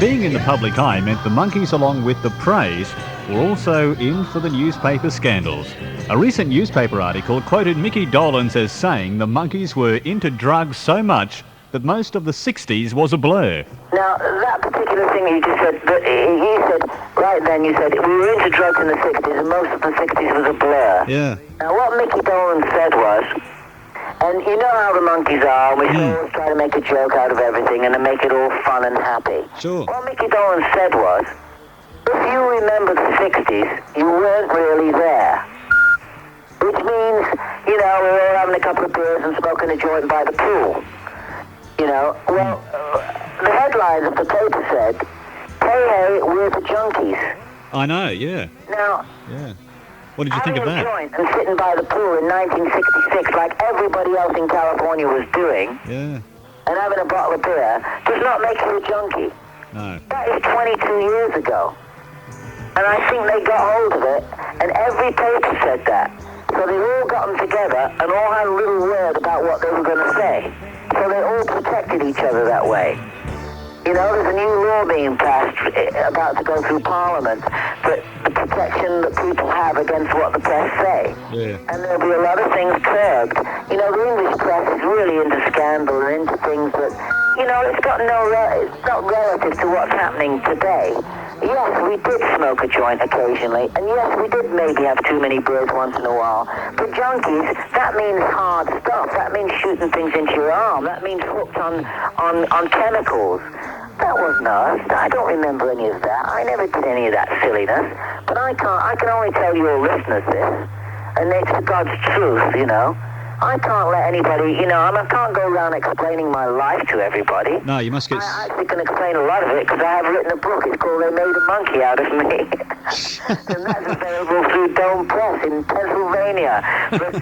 Being in the public eye meant the Monkees, along with the praise, were also in for the newspaper scandals. A recent newspaper article quoted Mickey Dolenz as saying the Monkees were into drugs so much that most of the 60s was a blur. Now, that particular thing you just said, he said, right then you said, we were into drugs in the 60s and most of the 60s was a blur. Yeah. Now, what Mickey Dolenz said was, and you know how the Monkees are, we always try to make a joke out of everything and to make it all fun and happy. Sure. What Mickey Dolenz said was, if you remember the 60s, you weren't really there. Which means, you know, we were all having a couple of beers and smoking a joint by the pool. You know, well, the headline of the paper said, "Hey, hey, we're the junkies." I know, yeah. Now, Yeah. What did you think of having a that? joint and sitting by the pool in 1966 like everybody else in California was doing, Yeah. and having a bottle of beer, does not make you a junkie. No. That is 22 years ago. And I think they got hold of it, and every paper said that. So they all got them together and all had a little word about what they were going to say. So they all protected each other that way. You know, there's a new law being passed about to go through Parliament for the protection that people have against what the press say. Yeah. And there'll be a lot of things curbed. You know, the English press is really into scandal and into things that, you know, it's not relative to what's happening today. Yes, we did smoke a joint occasionally, and yes, we did maybe have too many beers once in a while. But junkies, that means hard stuff. That means shooting things into your arm. That means hooked on chemicals. That wasn't us. I don't remember any of that. I never did any of that silliness. But I can only tell your listeners this, and it's God's truth, you know. I can't let anybody, you know, I can't go around explaining my life to everybody. No, you must get... I actually can explain a lot of it because I have written a book. It's called They Made a Monkey Out of Me. And that's available through Dome Press in Pennsylvania. But,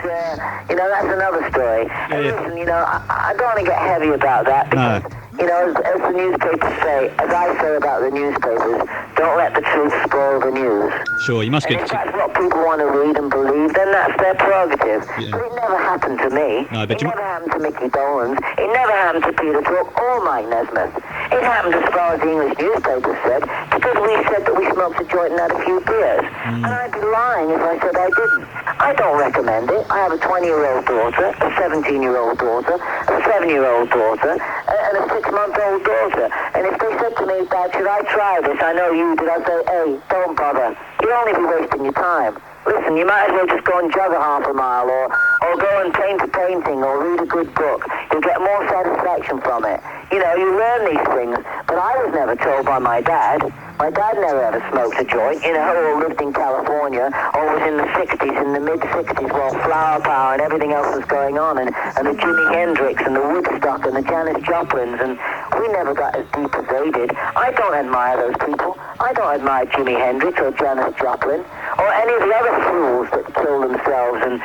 you know, that's another story. And listen, you know, I don't want to get heavy about that because, you know, as the newspapers say, as I say about the newspapers, don't let the truth spoil the news. Sure, you must And get... if that's what people want to read and believe, then that's their prerogative. Yeah. But it never happened to me. No, but it never happened to Mickey Dolenz. It never happened to Peter Brook or Mike Nesmith. It happened as far as the English newspapers said, because we said that we smoked a joint and had a few beers. And I'd be lying if I said I didn't. I don't recommend it. I have a 20-year-old daughter, a 17-year-old daughter, a 7-year-old daughter, and a 6-month-old daughter. And if they said to me, Dad, should I try this? I know you did. I'd say, hey, don't bother. You'll only be wasting your time. Listen, you might as well just go and jog a half a mile or go and paint a painting or read a good book. You'll get more satisfaction from it. You know, you learn these things. But I was never told by my dad. My dad never ever smoked a joint, you know, or lived in California, or was in the 60s, in the mid-60s, while Flower Power and everything else was going on, and the Jimi Hendrix and the Woodstock and the Janis Joplins, and we never got as deep as they did. I don't admire those people. I don't admire Jimi Hendrix or Janis Joplin, or any of the other fools that killed themselves and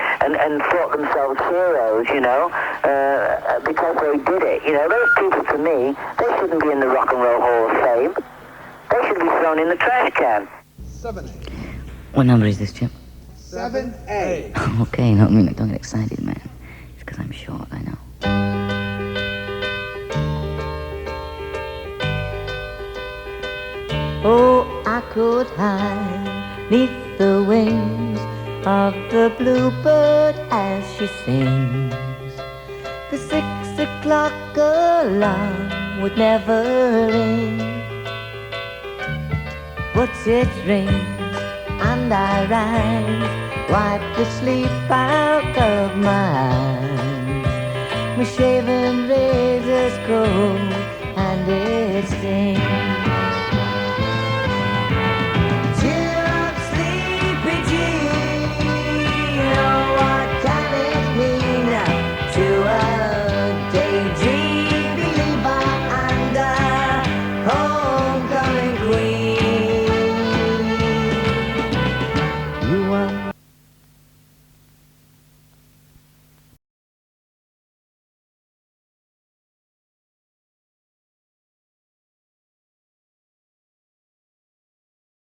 thought themselves heroes, you know, because they did it. You know, those people, to me, they shouldn't be in the Rock and Roll Hall of Fame. They should be thrown in the trash can. 7A. What number is this, Chip? 7A. Okay, don't get excited, man. It's because I'm short, I know. Oh, I could hide neath the wings of the bluebird as she sings. The 6 o'clock alarm would never ring. But it rings and I rise, wipe the sleep out of my eyes. My